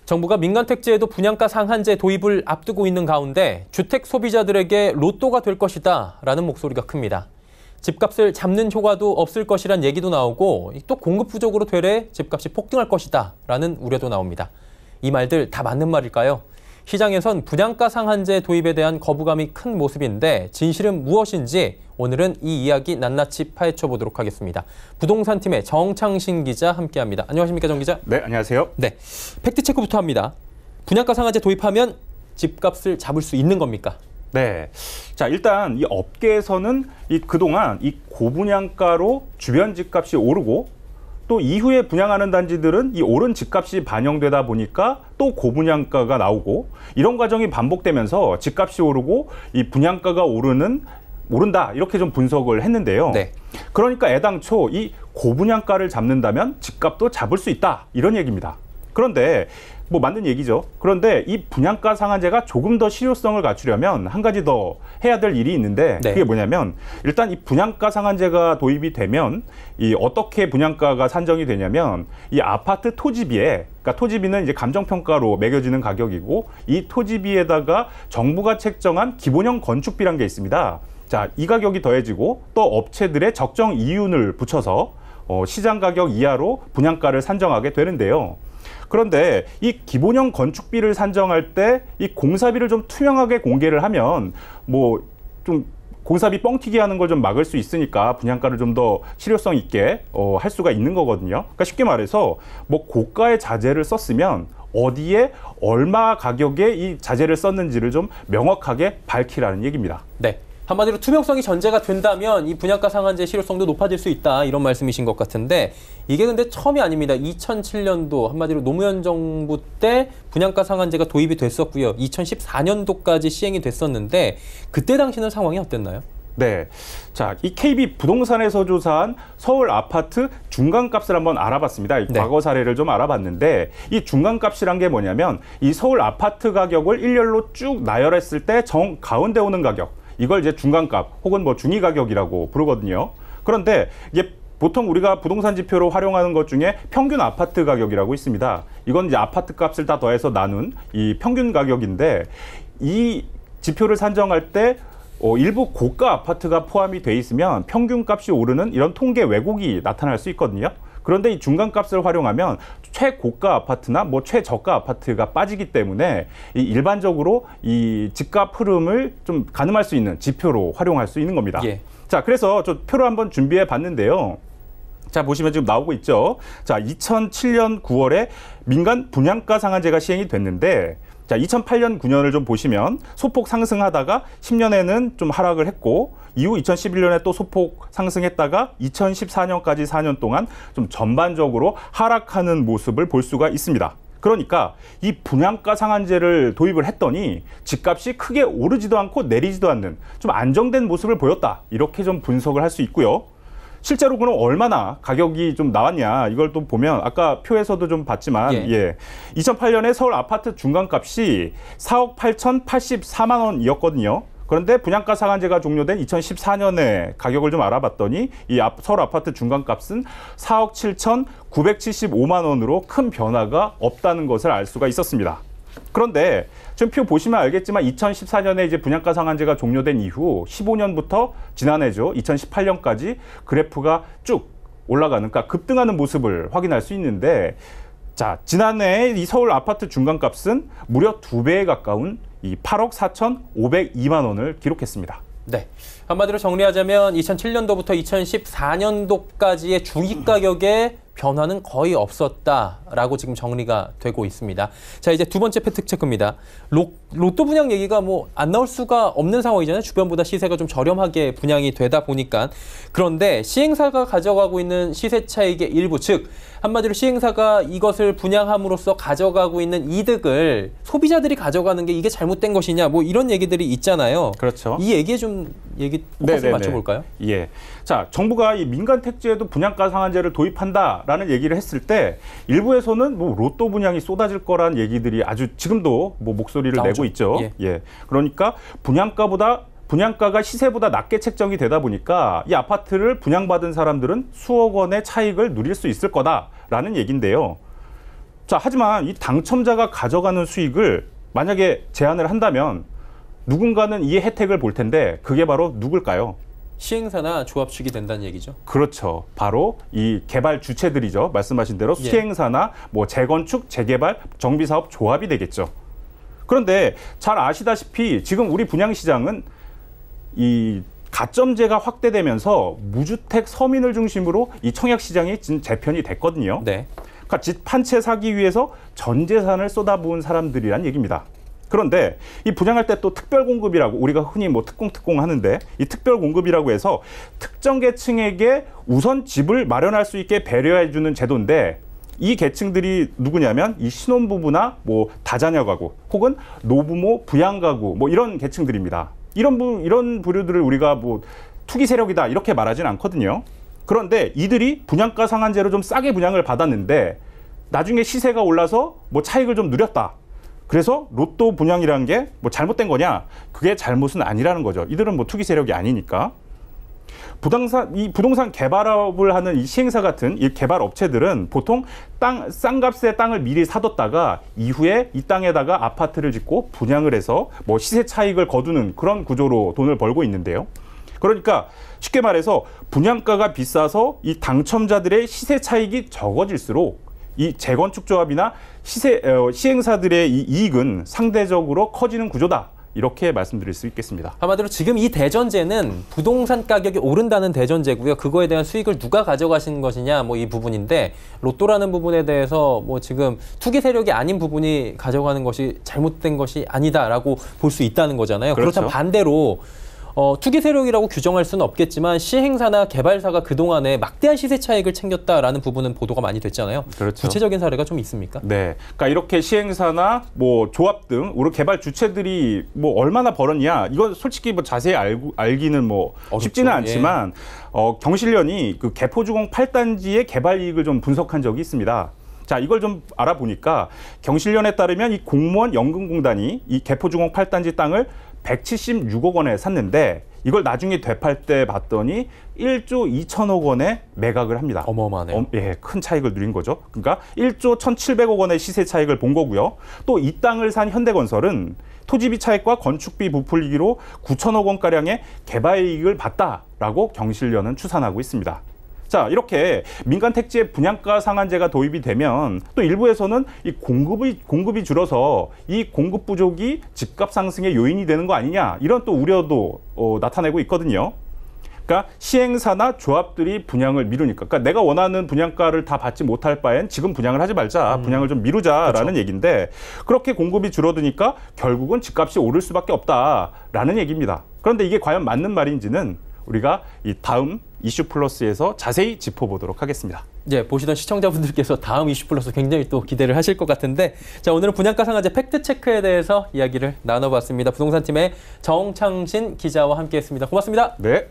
정부가 민간택지에도 분양가 상한제 도입을 앞두고 있는 가운데 주택 소비자들에게 로또가 될 것이다 라는 목소리가 큽니다. 집값을 잡는 효과도 없을 것이란 얘기도 나오고 또 공급 부족으로 되래 집값이 폭등할 것이다 라는 우려도 나옵니다. 이 말들 다 맞는 말일까요? 시장에선 분양가 상한제 도입에 대한 거부감이 큰 모습인데 진실은 무엇인지 오늘은 이 이야기 낱낱이 파헤쳐 보도록 하겠습니다. 부동산팀의 정창신 기자 함께합니다. 안녕하십니까, 정 기자? 네, 안녕하세요. 네, 팩트체크부터 합니다. 분양가 상한제 도입하면 집값을 잡을 수 있는 겁니까? 네. 자, 일단 이 업계에서는 그동안 이 고분양가로 주변 집값이 오르고 또 이후에 분양하는 단지들은 이 오른 집값이 반영되다 보니까 또 고분양가가 나오고 이런 과정이 반복되면서 집값이 오르고 이 분양가가 오른다 이렇게 좀 분석을 했는데요. 네. 그러니까 애당초 이 고분양가를 잡는다면 집값도 잡을 수 있다 이런 얘기입니다. 그런데 뭐 맞는 얘기죠. 그런데 이 분양가 상한제가 조금 더 실효성을 갖추려면 한 가지 더 해야 될 일이 있는데 네. 그게 뭐냐면 일단 이 분양가 상한제가 도입이 되면 이 어떻게 분양가가 산정이 되냐면 이 아파트 토지비에 그러니까 토지비는 이제 감정평가로 매겨지는 가격이고 이 토지비에다가 정부가 책정한 기본형 건축비란 게 있습니다. 자, 이 가격이 더해지고 또 업체들의 적정 이윤을 붙여서 시장 가격 이하로 분양가를 산정하게 되는데요. 그런데 이 기본형 건축비를 산정할 때 이 공사비를 좀 투명하게 공개를 하면 뭐 좀 공사비 뻥튀기 하는 걸 좀 막을 수 있으니까 분양가를 좀 더 실효성 있게 할 수가 있는 거거든요. 그러니까 쉽게 말해서 뭐 고가의 자재를 썼으면 어디에 얼마 가격에 이 자재를 썼는지를 좀 명확하게 밝히라는 얘기입니다. 네. 한마디로 투명성이 전제가 된다면 이 분양가 상한제 실효성도 높아질 수 있다 이런 말씀이신 것 같은데 이게 근데 처음이 아닙니다. 2007년도 한마디로 노무현 정부 때 분양가 상한제가 도입이 됐었고요. 2014년도까지 시행이 됐었는데 그때 당시는 상황이 어땠나요? 네. 자, 이 KB 부동산에서 조사한 서울 아파트 중간값을 한번 알아봤습니다. 네. 과거 사례를 좀 알아봤는데 이 중간값이란 게 뭐냐면 이 서울 아파트 가격을 일렬로 쭉 나열했을 때 정 가운데 오는 가격. 이걸 이제 중간값 혹은 뭐 중위 가격이라고 부르거든요. 그런데 이게 보통 우리가 부동산 지표로 활용하는 것 중에 평균 아파트 가격이라고 있습니다. 이건 이제 아파트 값을 다 더해서 나눈 이 평균 가격인데 이 지표를 산정할 때 일부 고가 아파트가 포함이 돼 있으면 평균값이 오르는 이런 통계 왜곡이 나타날 수 있거든요. 그런데 이 중간값을 활용하면 최고가 아파트나 뭐 최저가 아파트가 빠지기 때문에 이 일반적으로 이 집값 흐름을 좀 가늠할 수 있는 지표로 활용할 수 있는 겁니다. 예. 자, 그래서 저 표를 한번 준비해 봤는데요. 자, 보시면 지금 나오고 있죠. 자, 2007년 9월에 민간 분양가 상한제가 시행이 됐는데 자, 2008년, 9년을 좀 보시면 소폭 상승하다가 10년에는 좀 하락을 했고 이후 2011년에 또 소폭 상승했다가 2014년까지 4년 동안 좀 전반적으로 하락하는 모습을 볼 수가 있습니다. 그러니까 이 분양가 상한제를 도입을 했더니 집값이 크게 오르지도 않고 내리지도 않는 좀 안정된 모습을 보였다. 이렇게 좀 분석을 할 수 있고요. 실제로 그럼 얼마나 가격이 좀 나왔냐 이걸 또 보면 아까 표에서도 좀 봤지만 예. 2008년에 서울 아파트 중간값이 4억 8,084만 원이었거든요. 그런데 분양가 상한제가 종료된 2014년에 가격을 좀 알아봤더니 이 서울 아파트 중간값은 4억 7,975만 원으로 큰 변화가 없다는 것을 알 수가 있었습니다. 그런데 지금 표 보시면 알겠지만 2014년에 이제 분양가 상한제가 종료된 이후 15년부터 지난해죠. 2018년까지 그래프가 쭉 올라가는, 그러니까 급등하는 모습을 확인할 수 있는데 자, 지난해 이 서울 아파트 중간값은 무려 2배에 가까운 이 8억 4,502만 원을 기록했습니다. 네. 한마디로 정리하자면 2007년도부터 2014년도까지의 중위 가격의 변화는 거의 없었다라고 지금 정리가 되고 있습니다. 자, 이제 두 번째 팩트체크입니다. 로또 분양 얘기가 뭐 안 나올 수가 없는 상황이잖아요. 주변보다 시세가 좀 저렴하게 분양이 되다 보니까. 그런데 시행사가 가져가고 있는 시세 차익의 일부, 즉 한마디로 시행사가 이것을 분양함으로써 가져가고 있는 이득을 소비자들이 가져가는 게 이게 잘못된 것이냐, 뭐 이런 얘기들이 있잖아요. 그렇죠. 이 얘기에 좀 포커스를 맞춰볼까요? 예. 자, 정부가 이 민간 택지에도 분양가 상한제를 도입한다라는 얘기를 했을 때 일부에서는 뭐 로또 분양이 쏟아질 거란 얘기들이 아주 지금도 뭐 목소리를 나오죠. 내고 있죠. 예. 그러니까 분양가가 시세보다 낮게 책정이 되다 보니까 이 아파트를 분양받은 사람들은 수억 원의 차익을 누릴 수 있을 거다라는 얘기인데요. 자, 하지만 이 당첨자가 가져가는 수익을 만약에 제한을 한다면 누군가는 이 혜택을 볼 텐데 그게 바로 누굴까요? 시행사나 조합 측이 된다는 얘기죠. 그렇죠. 바로 이 개발 주체들이죠. 말씀하신 대로 예. 시행사나 뭐 재건축, 재개발, 정비사업 조합이 되겠죠. 그런데 잘 아시다시피 지금 우리 분양시장은 이 가점제가 확대되면서 무주택 서민을 중심으로 이 청약시장이 지금 재편이 됐거든요. 네. 그러니까 집 한 채 사기 위해서 전 재산을 쏟아부은 사람들이란 얘기입니다. 그런데 이 분양할 때 또 특별 공급이라고 우리가 흔히 뭐 특공 하는데 이 특별 공급이라고 해서 특정 계층에게 우선 집을 마련할 수 있게 배려해 주는 제도인데 이 계층들이 누구냐면 이 신혼부부나 뭐 다자녀 가구 혹은 노부모 부양 가구 뭐 이런 계층들입니다. 이런 부류들을 우리가 뭐 투기 세력이다 이렇게 말하진 않거든요. 그런데 이들이 분양가 상한제로 좀 싸게 분양을 받았는데 나중에 시세가 올라서 뭐 차익을 좀 누렸다. 그래서 로또 분양이라는 게 뭐 잘못된 거냐? 그게 잘못은 아니라는 거죠. 이들은 뭐 투기 세력이 아니니까. 이 부동산 개발업을 하는 이 시행사 같은 이 개발 업체들은 보통 싼 값에 땅을 미리 사뒀다가 이후에 이 땅에다가 아파트를 짓고 분양을 해서 뭐 시세 차익을 거두는 그런 구조로 돈을 벌고 있는데요. 그러니까 쉽게 말해서 분양가가 비싸서 이 당첨자들의 시세 차익이 적어질수록 이 재건축 조합이나 시행사들의 이 이익은 상대적으로 커지는 구조다. 이렇게 말씀드릴 수 있겠습니다. 한마디로 지금 이 대전제는 부동산 가격이 오른다는 대전제고요. 그거에 대한 수익을 누가 가져가신 것이냐 뭐 이 부분인데 로또라는 부분에 대해서 뭐 지금 투기 세력이 아닌 부분이 가져가는 것이 잘못된 것이 아니다라고 볼 수 있다는 거잖아요. 그렇죠. 그렇다면 반대로 투기 세력이라고 규정할 수는 없겠지만 시행사나 개발사가 그동안에 막대한 시세 차익을 챙겼다라는 부분은 보도가 많이 됐잖아요. 그렇죠. 구체적인 사례가 좀 있습니까? 네. 그러니까 이렇게 시행사나 뭐 조합 등 우리 개발 주체들이 뭐 얼마나 벌었냐 이건 솔직히 뭐 자세히 알기는 뭐 어렵죠. 쉽지는 않지만 경실련이 그 개포주공 8단지의 개발 이익을 좀 분석한 적이 있습니다. 자, 이걸 좀 알아보니까 경실련에 따르면 이 공무원 연금공단이 이 개포주공 8단지 땅을 176억 원에 샀는데 이걸 나중에 되팔 때 봤더니 1조 2천억 원에 매각을 합니다. 어마어마하네요. 예, 큰 차익을 누린 거죠. 그러니까 1조 1,700억 원의 시세 차익을 본 거고요. 또 이 땅을 산 현대건설은 토지비 차익과 건축비 부풀리기로 9천억 원가량의 개발 이익을 봤다라고 경실련은 추산하고 있습니다. 자, 이렇게 민간 택지의 분양가 상한제가 도입이 되면 또 일부에서는 이 공급이 줄어서 이 공급 부족이 집값 상승의 요인이 되는 거 아니냐 이런 또 우려도 나타내고 있거든요. 그러니까 시행사나 조합들이 분양을 미루니까 그러니까 내가 원하는 분양가를 다 받지 못할 바엔 지금 분양을 하지 말자. 분양을 좀 미루자라는 그렇죠. 얘기인데 그렇게 공급이 줄어드니까 결국은 집값이 오를 수밖에 없다라는 얘기입니다. 그런데 이게 과연 맞는 말인지는 우리가 이 다음 이슈 플러스에서 자세히 짚어보도록 하겠습니다. 예, 보시던 시청자분들께서 다음 이슈 플러스 굉장히 또 기대를 하실 것 같은데 자, 오늘은 분양가 상한제 팩트체크에 대해서 이야기를 나눠봤습니다. 부동산팀의 정창신 기자와 함께했습니다. 고맙습니다. 네.